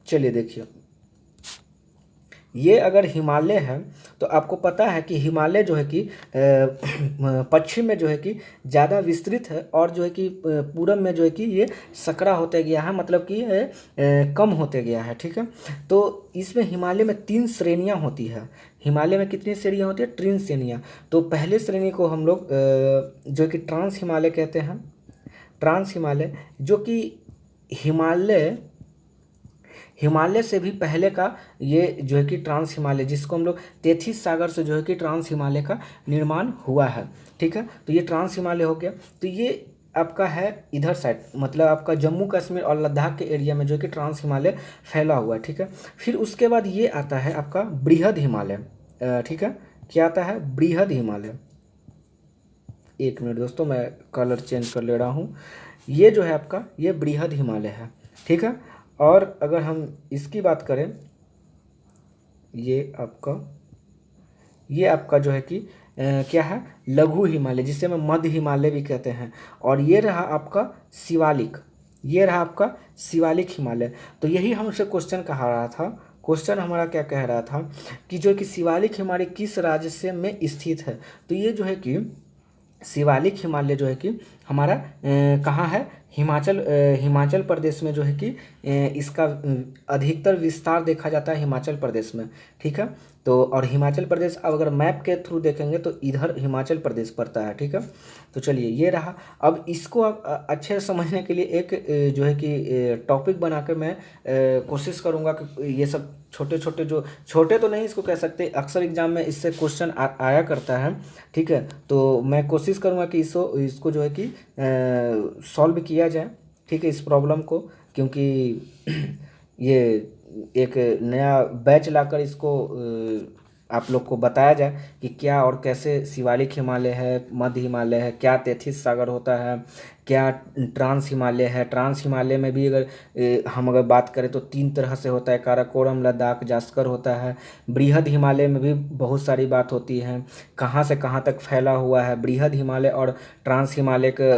चलिए देखिए, ये अगर हिमालय है तो आपको पता है कि हिमालय जो है कि पश्चिम में जो है कि ज़्यादा विस्तृत है, और जो है कि पूरब में जो है कि ये सकरा होते गया है, मतलब कि कम होते गया है, ठीक है। तो इसमें हिमालय में 3 श्रेणियाँ होती है। हिमालय में कितनी श्रेणियाँ होती है? 3 श्रेणियाँ। तो पहले श्रेणी को हम लोग जो कि ट्रांस हिमालय कहते हैं। ट्रांस हिमालय जो कि हिमालय से भी पहले का ये जो है कि ट्रांस हिमालय, जिसको हम लोग तेथिस सागर से जो है कि ट्रांस हिमालय का निर्माण हुआ है, ठीक है। तो ये ट्रांस हिमालय हो गया। तो ये आपका है इधर साइड, मतलब आपका जम्मू कश्मीर और लद्दाख के एरिया में जो कि ट्रांस हिमालय फैला हुआ है, ठीक है। फिर उसके बाद ये आता है आपका बृहद हिमालय, ठीक है। क्या आता है? बृहद हिमालय। एक मिनट दोस्तों, मैं कलर चेंज कर ले रहा हूँ। ये जो है आपका, ये बृहद हिमालय है, ठीक है। और अगर हम इसकी बात करें, ये आपका जो है कि क्या है, लघु हिमालय, जिसे हम मध्य हिमालय भी कहते हैं। और ये रहा आपका शिवालिक, ये रहा आपका शिवालिक हिमालय। तो यही हमसे क्वेश्चन कहा रहा था, क्वेश्चन हमारा क्या कह रहा था कि जो कि शिवालिक हिमालय किस राज्य से में स्थित है। तो ये जो है कि शिवालिक हिमालय जो है कि हमारा कहाँ है, हिमाचल प्रदेश में जो है कि इसका अधिकतर विस्तार देखा जाता है हिमाचल प्रदेश में, ठीक है। तो और हिमाचल प्रदेश अब अगर मैप के थ्रू देखेंगे तो इधर हिमाचल प्रदेश पड़ता है, ठीक है। तो चलिए ये रहा। अब इसको अच्छे से समझने के लिए एक जो है कि टॉपिक बना कर मैं कोशिश करूँगा कि ये सब छोटे छोटे, जो छोटे तो नहीं इसको कह सकते, अक्सर एग्जाम में इससे क्वेश्चन आया करता है, ठीक है। तो मैं कोशिश करूँगा कि इसको जो है कि सॉल्व किया जाए, ठीक है, इस प्रॉब्लम को। क्योंकि ये एक नया बैच लाकर इसको आप लोग को बताया जाए कि क्या और कैसे शिवालिक हिमालय है, मध्य हिमालय है, क्या तैथिस सागर होता है, क्या ट्रांस हिमालय है। ट्रांस हिमालय में भी अगर हम अगर बात करें तो 3 तरह से होता है, काराकोरम, लद्दाख, जास्कर होता है। बृहद हिमालय में भी बहुत सारी बात होती है, कहाँ से कहाँ तक फैला हुआ है बृहद हिमालय, और ट्रांस हिमालय का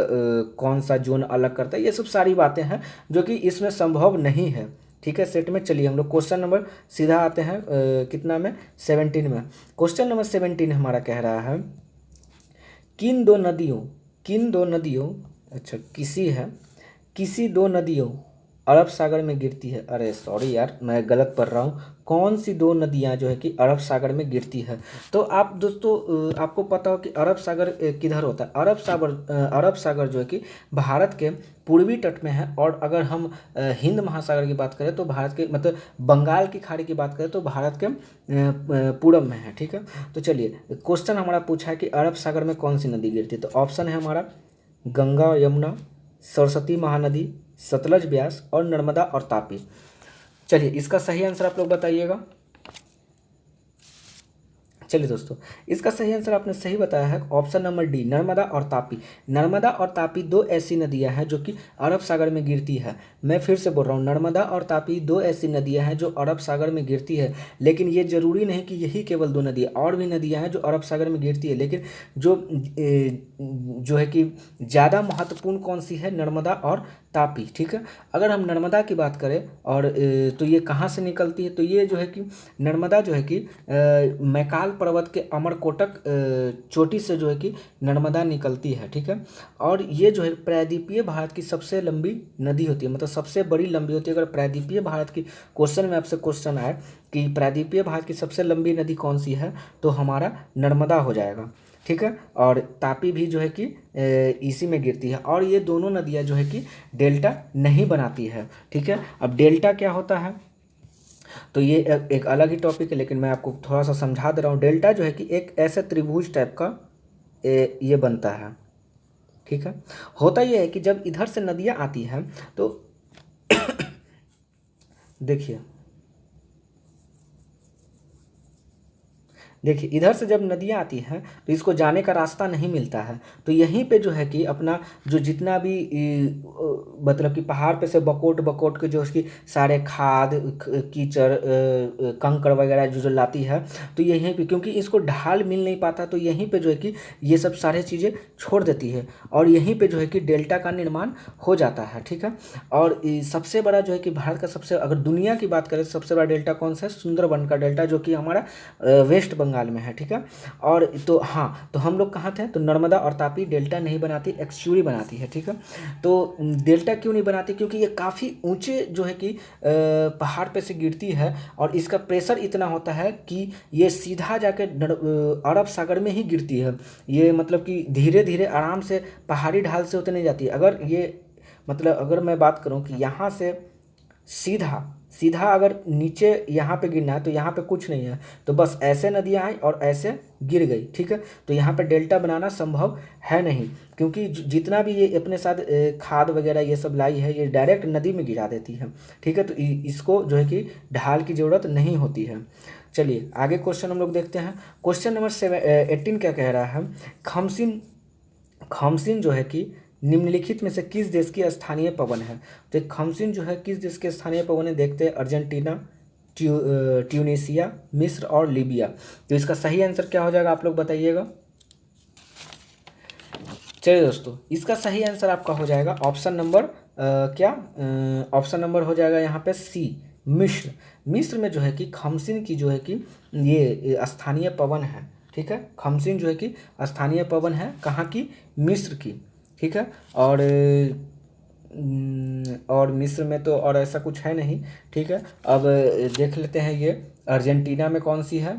कौन सा जोन अलग करता है। ये सब सारी बातें हैं जो कि इसमें संभव नहीं है, ठीक है, सेट में। चलिए हम लोग क्वेश्चन नंबर सीधा आते हैं कितना में, 17 में। क्वेश्चन नंबर 17 हमारा कह रहा है, किन दो नदियों, अच्छा किसी दो नदियों अरब सागर में गिरती है। अरे सॉरी यार, मैं गलत पढ़ रहा हूँ। कौन सी दो नदियाँ जो है कि अरब सागर में गिरती है। तो आप दोस्तों आपको पता हो कि अरब सागर किधर होता है। अरब सागर जो है कि भारत के पूर्वी तट में है। और अगर हम हिंद महासागर की बात करें तो भारत के, मतलब बंगाल की खाड़ी की बात करें तो भारत के पूरब में है, ठीक है। तो चलिए क्वेश्चन हमारा पूछा है कि अरब सागर में कौन सी नदी गिरती है। तो ऑप्शन है हमारा गंगा, यमुना, सरस्वती महानदी, सतलज, ब्यास और नर्मदा और तापी। चलिए इसका सही आंसर आप लोग बताइएगा। चलिए दोस्तों, इसका सही आंसर आपने सही बताया है, ऑप्शन नंबर डी, नर्मदा और तापी। नर्मदा और तापी दो ऐसी नदियां हैं जो कि अरब सागर में गिरती है। मैं फिर से बोल रहा हूँ, नर्मदा और तापी दो ऐसी नदियां हैं जो अरब सागर में गिरती है। लेकिन ये जरूरी नहीं कि यही केवल दो नदियाँ, और भी नदियाँ हैं जो अरब सागर में गिरती है। लेकिन जो है कि ज़्यादा महत्वपूर्ण कौन सी है, नर्मदा और तापी, ठीक है। अगर हम नर्मदा की बात करें और तो ये कहाँ से निकलती है, तो ये जो है कि नर्मदा जो है कि मैकाल पर्वत के अमरकोटक चोटी से जो है कि नर्मदा निकलती है, ठीक है। और ये जो है प्रायद्वीपीय भारत की सबसे लंबी नदी होती है, मतलब सबसे बड़ी लंबी होती है। अगर प्रायद्वीपीय भारत की क्वेश्चन में आपसे क्वेश्चन आए कि प्रायद्वीपीय भारत की सबसे लंबी नदी कौन सी है, तो हमारा नर्मदा हो जाएगा, ठीक है। और तापी भी जो है कि इसी में गिरती है। और ये दोनों नदियाँ जो है कि डेल्टा नहीं बनाती है, ठीक है। अब डेल्टा क्या होता है, तो ये एक अलग ही टॉपिक है, लेकिन मैं आपको थोड़ा सा समझा दे रहा हूँ। डेल्टा जो है कि एक ऐसे त्रिभुज टाइप का ये बनता है, ठीक है। होता ये है कि जब इधर से नदियाँ आती हैं तो देखिए इधर से जब नदियाँ आती हैं तो इसको जाने का रास्ता नहीं मिलता है। तो यहीं पे जो है कि अपना जो जितना भी मतलब कि पहाड़ पे से बकोट बकोट के जो उसकी सारे खाद कीचड़ कंकड़ वगैरह जो जो लाती है, तो यहीं पे क्योंकि इसको ढाल मिल नहीं पाता, तो यहीं पे जो है कि ये सब सारे चीज़ें छोड़ देती है और यहीं पे जो है कि डेल्टा का निर्माण हो जाता है, ठीक है। और सबसे बड़ा जो है कि भारत का सबसे, अगर दुनिया की बात करें तो सबसे बड़ा डेल्टा कौन सा है, सुंदरबन का डेल्टा, जो कि हमारा वेस्ट बंगाल में है, ठीक है। और तो हाँ, तो हम लोग कहाँ थे, तो नर्मदा और तापी डेल्टा नहीं बनाती, एक्सचुरी बनाती है, ठीक है। तो डेल्टा क्यों नहीं बनाती, क्योंकि ये काफ़ी ऊंचे जो है कि पहाड़ पे से गिरती है और इसका प्रेशर इतना होता है कि ये सीधा जाके अरब सागर में ही गिरती है। ये मतलब कि धीरे धीरे आराम से पहाड़ी ढाल से होते नहीं जाती। अगर ये मतलब अगर मैं बात करूँ कि यहाँ से सीधा सीधा अगर नीचे यहाँ पे गिरना है तो यहाँ पे कुछ नहीं है, तो बस ऐसे नदियाँ आई और ऐसे गिर गई, ठीक है। तो यहाँ पे डेल्टा बनाना संभव है नहीं, क्योंकि जितना भी ये अपने साथ खाद वगैरह ये सब लाई है, ये डायरेक्ट नदी में गिरा देती है, ठीक है। तो इसको जो है कि ढाल की ज़रूरत नहीं होती है। चलिए आगे क्वेश्चन हम लोग देखते हैं। क्वेश्चन नंबर 18 क्या कह रहा है, खमसिन खमसिन जो है कि निम्नलिखित में से किस देश की स्थानीय पवन है। तो खमसिन जो है किस देश के स्थानीय पवन है, देखते हैं। अर्जेंटीना, ट्यूनीसिया, मिस्र और लीबिया। तो इसका सही आंसर क्या हो जाएगा, आप लोग बताइएगा। चलिए दोस्तों, इसका सही आंसर आपका हो जाएगा ऑप्शन नंबर क्या, ऑप्शन नंबर हो जाएगा यहाँ पे सी, मिस्र। मिस्र में जो है कि खमसिन की जो है कि ये स्थानीय पवन है, ठीक है। खमसिन जो है कि स्थानीय पवन है कहाँ की, मिस्र की, ठीक है। और मिस्र में तो और ऐसा कुछ है नहीं, ठीक है। अब देख लेते हैं ये अर्जेंटीना में कौन सी है।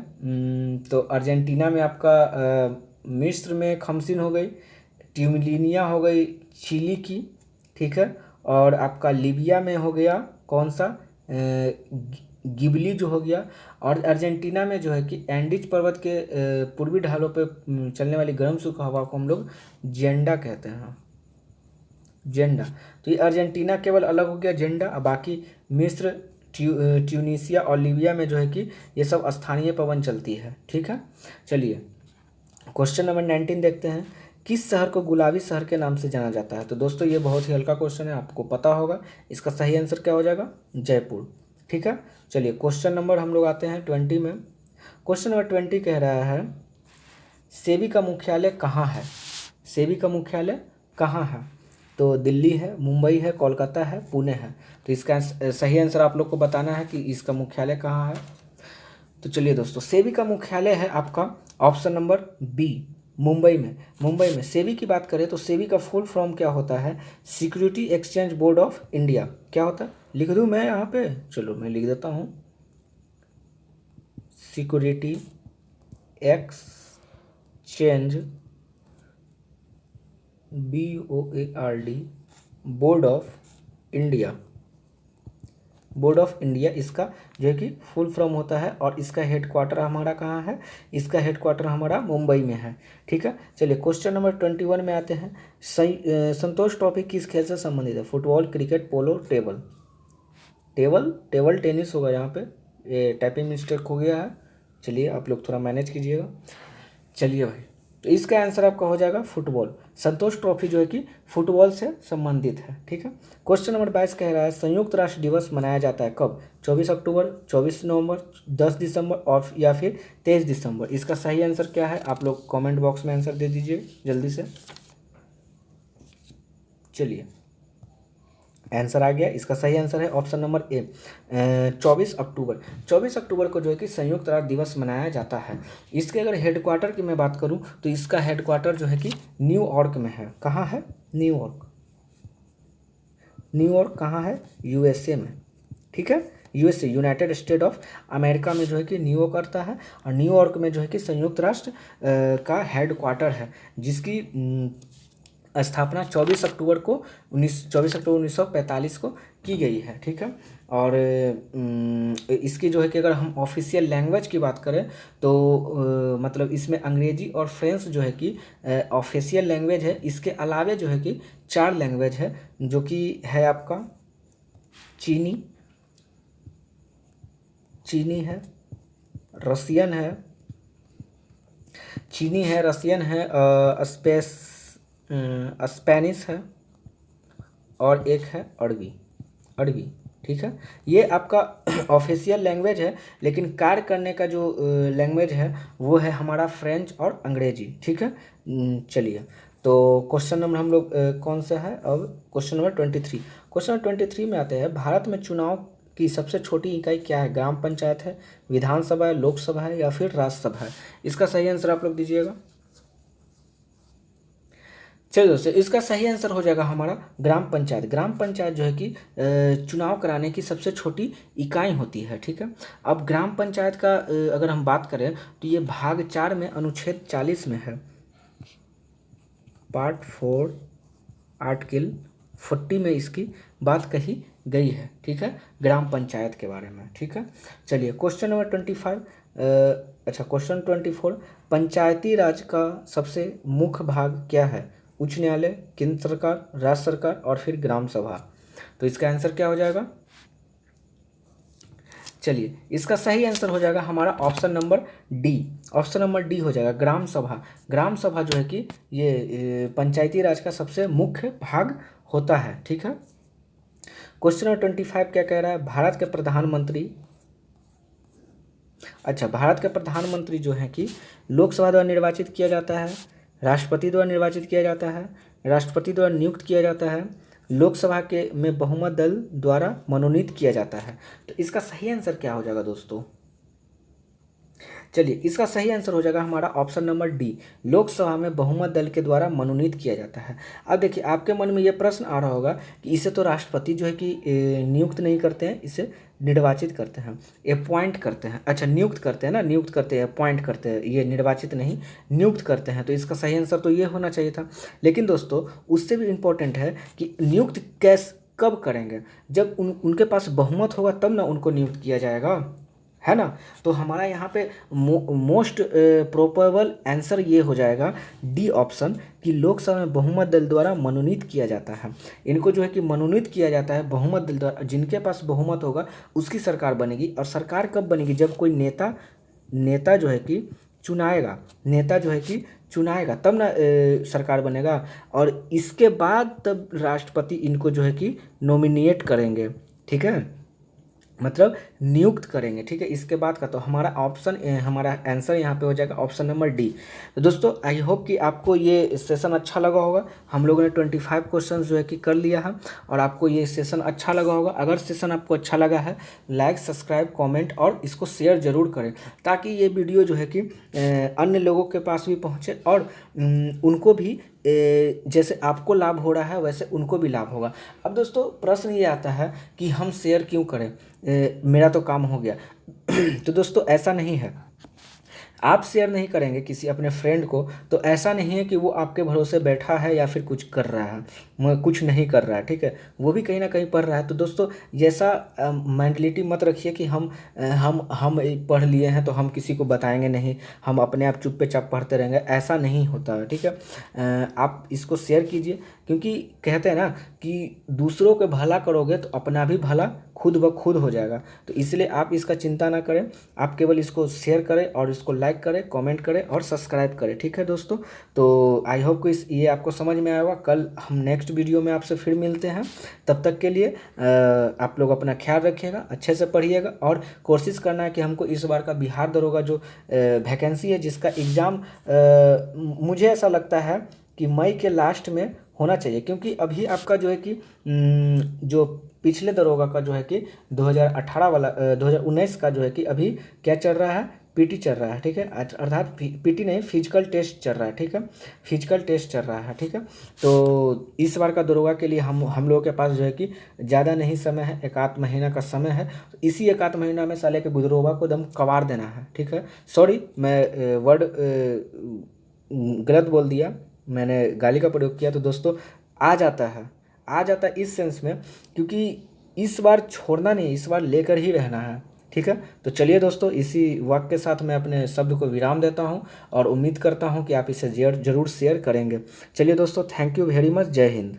तो अर्जेंटीना में आपका मिस्र में खमसिन हो गई, ट्यूनिसिया हो गई चिली की, ठीक है। और आपका लीबिया में हो गया कौन सा, गिबली जो हो गया। और अर्जेंटीना में जो है कि एंडीज पर्वत के पूर्वी ढालों पे चलने वाली गर्म सूखा हवा को हम लोग जेंडा कहते हैं, जेंडा। तो ये अर्जेंटीना केवल अलग हो गया, जेंडा। और बाकी मिस्र, ट्यूनीसिया और लीबिया में जो है कि ये सब स्थानीय पवन चलती है, ठीक है। चलिए क्वेश्चन नंबर 19 देखते हैं। किस शहर को गुलाबी शहर के नाम से जाना जाता है। तो दोस्तों ये बहुत ही हल्का क्वेश्चन है, आपको पता होगा। इसका सही आंसर क्या हो जाएगा, जयपुर, ठीक है। चलिए क्वेश्चन नंबर हम लोग आते हैं 20 में। क्वेश्चन नंबर 20 कह रहा है, सेबी का मुख्यालय कहाँ है। सेबी का मुख्यालय कहाँ है। तो दिल्ली है, मुंबई है, कोलकाता है, पुणे है। तो इसका सही आंसर आप लोग को बताना है कि इसका मुख्यालय कहाँ है। तो चलिए दोस्तों, सेबी का मुख्यालय है आपका ऑप्शन नंबर बी, मुंबई में। मुंबई में सेबी की बात करें तो सेबी का फुल फॉर्म क्या होता है, security exchange board of India. क्या होता है, लिख दूँ मैं यहाँ पे, चलो मैं लिख देता हूँ, security exchange BOARD board of India, board of India इसका जो है कि फुल फॉर्म होता है। और इसका हेडक्वार्टर हमारा कहाँ है, इसका हेडक्वार्टर हमारा मुंबई में है, ठीक है। चलिए क्वेश्चन नंबर 21 में आते हैं। संतोष ट्रॉफी किस खेल से संबंधित है। फुटबॉल, क्रिकेट, पोलो, टेबल। टेबल टेनिस होगा यहाँ पे, ये टाइपिंग मिस्टेक हो गया है। चलिए आप लोग थोड़ा मैनेज कीजिएगा। चलिए भाई, तो इसका आंसर आपका हो जाएगा फुटबॉल। संतोष ट्रॉफी जो है कि फुटबॉल से संबंधित है, ठीक है। क्वेश्चन नंबर 22 कह रहा है, संयुक्त राष्ट्र दिवस मनाया जाता है कब। 24 अक्टूबर, 24 नवंबर, 10 दिसंबर और या फिर 23 दिसंबर। इसका सही आंसर क्या है, आप लोग कमेंट बॉक्स में आंसर दे दीजिए जल्दी से। चलिए आंसर आ गया, इसका सही आंसर है ऑप्शन नंबर ए, 24 अक्टूबर। 24 अक्टूबर को जो है कि संयुक्त राष्ट्र दिवस मनाया जाता है। इसके अगर हेडक्वार्टर की मैं बात करूं तो इसका हेडक्वार्टर जो है कि न्यूयॉर्क में है। कहाँ है, न्यूयॉर्क। न्यूयॉर्क कहाँ है, USA में, ठीक है। USA United state of America में जो है कि न्यूयॉर्क आता है। और न्यूयॉर्क में जो है कि संयुक्त राष्ट्र का हेडक्वार्टर है, जिसकी स्थापना 24 अक्टूबर 1945 को की गई है, ठीक है। और इसकी जो है कि अगर हम ऑफिशियल लैंग्वेज की बात करें तो मतलब इसमें अंग्रेजी और फ्रेंच जो है कि ऑफिशियल लैंग्वेज है। इसके अलावे जो है कि 4 लैंग्वेज है, जो कि है आपका चीनी है, रसियन है, रसियन है, स्पेनिश है और एक है अरबी, ठीक है। ये आपका ऑफिशियल लैंग्वेज है, लेकिन कार्य करने का जो लैंग्वेज है वो है हमारा फ्रेंच और अंग्रेजी, ठीक है। चलिए तो क्वेश्चन नंबर हम लोग कौन सा है, अब क्वेश्चन नंबर 23। क्वेश्चन नंबर 23 में आते हैं, भारत में चुनाव की सबसे छोटी इकाई क्या है। ग्राम पंचायत है, विधानसभा है, लोकसभा है या फिर राज्यसभा है। इसका सही आंसर आप लोग दीजिएगा। चलिए दोस्तों, इसका सही आंसर हो जाएगा हमारा ग्राम पंचायत। ग्राम पंचायत जो है कि चुनाव कराने की सबसे छोटी इकाई होती है, ठीक है। अब ग्राम पंचायत का अगर हम बात करें तो ये भाग 4 में अनुच्छेद 40 में है, पार्ट 4 आर्टिकल 40 में इसकी बात कही गई है, ठीक है, ग्राम पंचायत के बारे में, ठीक है। चलिए क्वेश्चन नंबर 25, अच्छा क्वेश्चन 24, पंचायती राज का सबसे मुख्य भाग क्या है? उच्च न्यायालय, केंद्र सरकार, राज्य सरकार और फिर ग्राम सभा। तो इसका आंसर क्या हो जाएगा? चलिए इसका सही आंसर हो जाएगा हमारा option number D. Option number D हो जाएगा ग्राम सभा। ग्राम सभा जो है कि ये पंचायती राज का सबसे मुख्य भाग होता है, ठीक है। क्वेश्चन नंबर 25 क्या कह रहा है? भारत के प्रधानमंत्री, अच्छा भारत के प्रधानमंत्री जो है कि लोकसभा द्वारा निर्वाचित किया जाता है, राष्ट्रपति द्वारा निर्वाचित किया जाता है, राष्ट्रपति द्वारा नियुक्त किया जाता है, लोकसभा के में बहुमत दल द्वारा मनोनीत किया जाता है। तो इसका सही आंसर क्या हो जाएगा दोस्तों? चलिए इसका सही आंसर हो जाएगा हमारा ऑप्शन नंबर डी, लोकसभा में बहुमत दल के द्वारा मनोनीत किया जाता है। अब देखिए आपके मन में ये प्रश्न आ रहा होगा कि इसे तो राष्ट्रपति जो है कि नियुक्त नहीं करते हैं, इसे निर्वाचित करते हैं, अपॉइंट करते हैं। अच्छा नियुक्त करते हैं ना, नियुक्त करते हैं, अपॉइंट करते हैं, ये निर्वाचित नहीं नियुक्त करते हैं। तो इसका सही आंसर तो ये होना चाहिए था। लेकिन दोस्तों उससे भी इम्पोर्टेंट है कि नियुक्त कब करेंगे? जब उनके पास बहुमत होगा तब ना उनको नियुक्त किया जाएगा, है ना। तो हमारा यहाँ पे मोस्ट प्रोबेबल आंसर ये हो जाएगा डी ऑप्शन, कि लोकसभा में बहुमत दल द्वारा मनोनीत किया जाता है। इनको जो है कि मनोनीत किया जाता है बहुमत दल द्वारा, जिनके पास बहुमत होगा उसकी सरकार बनेगी। और सरकार कब बनेगी? जब कोई नेता जो है कि चुनाएगा, नेता जो है कि चुनाएगा तब ना सरकार बनेगा। और इसके बाद तब राष्ट्रपति इनको जो है कि नॉमिनेट करेंगे, ठीक है, मतलब नियुक्त करेंगे, ठीक है, इसके बाद का। तो हमारा हमारा आंसर यहाँ पे हो जाएगा ऑप्शन नंबर डी। तो दोस्तों आई होप कि आपको ये सेशन अच्छा लगा होगा। हम लोगों ने 25 क्वेश्चन जो है कि कर लिया है और आपको ये सेशन अच्छा लगा होगा। अगर सेशन आपको अच्छा लगा है लाइक, सब्सक्राइब, कमेंट और इसको शेयर ज़रूर करें, ताकि ये वीडियो जो है कि अन्य लोगों के पास भी पहुँचे और उनको भी जैसे आपको लाभ हो रहा है वैसे उनको भी लाभ होगा। अब दोस्तों प्रश्न ये आता है कि हम शेयर क्यों करें, मेरा तो काम हो गया। तो दोस्तों ऐसा नहीं है, आप शेयर नहीं करेंगे किसी अपने फ्रेंड को तो ऐसा नहीं है कि वो आपके भरोसे बैठा है या फिर कुछ कर रहा है, कुछ नहीं कर रहा है, ठीक है, वो भी कहीं ना कहीं पढ़ रहा है। तो दोस्तों जैसा मेंटलिटी मत रखिए कि हम पढ़ लिए हैं तो हम किसी को बताएंगे नहीं, हम अपने आप चुपचाप पढ़ते रहेंगे, ऐसा नहीं होता है, ठीक है। आप इसको शेयर कीजिए, क्योंकि कहते हैं ना कि दूसरों के भला करोगे तो अपना भी भला खुद ब खुद हो जाएगा। तो इसलिए आप इसका चिंता ना करें, आप केवल इसको शेयर करें और इसको लाइक करें, कमेंट करें और सब्सक्राइब करें, ठीक है दोस्तों। तो आई होप कि ये आपको समझ में आया होगा। कल हम नेक्स्ट वीडियो में आपसे फिर मिलते हैं। तब तक के लिए आप लोग अपना ख्याल रखिएगा, अच्छे से पढ़िएगा और कोशिश करना है कि हमको इस बार का बिहार दरोगा जो वैकेंसी है जिसका एग्ज़ाम मुझे ऐसा लगता है कि मई के लास्ट में होना चाहिए, क्योंकि अभी आपका जो है कि जो पिछले दरोगा का जो है कि 2018 वाला 2019 का जो है कि अभी क्या चल रहा है, पीटी चल रहा है, ठीक है, अर्थात पीटी नहीं, फिजिकल टेस्ट चल रहा है, ठीक है, फिजिकल टेस्ट चल रहा है, ठीक है। तो इस बार का दरोगा के लिए हम लोगों के पास जो है कि ज़्यादा नहीं समय है, 1 महीना का समय है। तो इसी 1 महीना में साले के दरोगा को दम कवार देना है, ठीक है। सॉरी मैं वर्ड गलत बोल दिया, मैंने गाली का प्रयोग किया। तो दोस्तों आ जाता है इस सेंस में, क्योंकि इस बार छोड़ना नहीं, इस बार लेकर ही रहना है, ठीक है। तो चलिए दोस्तों इसी वाक्य के साथ मैं अपने शब्द को विराम देता हूं और उम्मीद करता हूं कि आप इसे ज़रूर शेयर करेंगे। चलिए दोस्तों, थैंक यू वेरी मच, जय हिंद।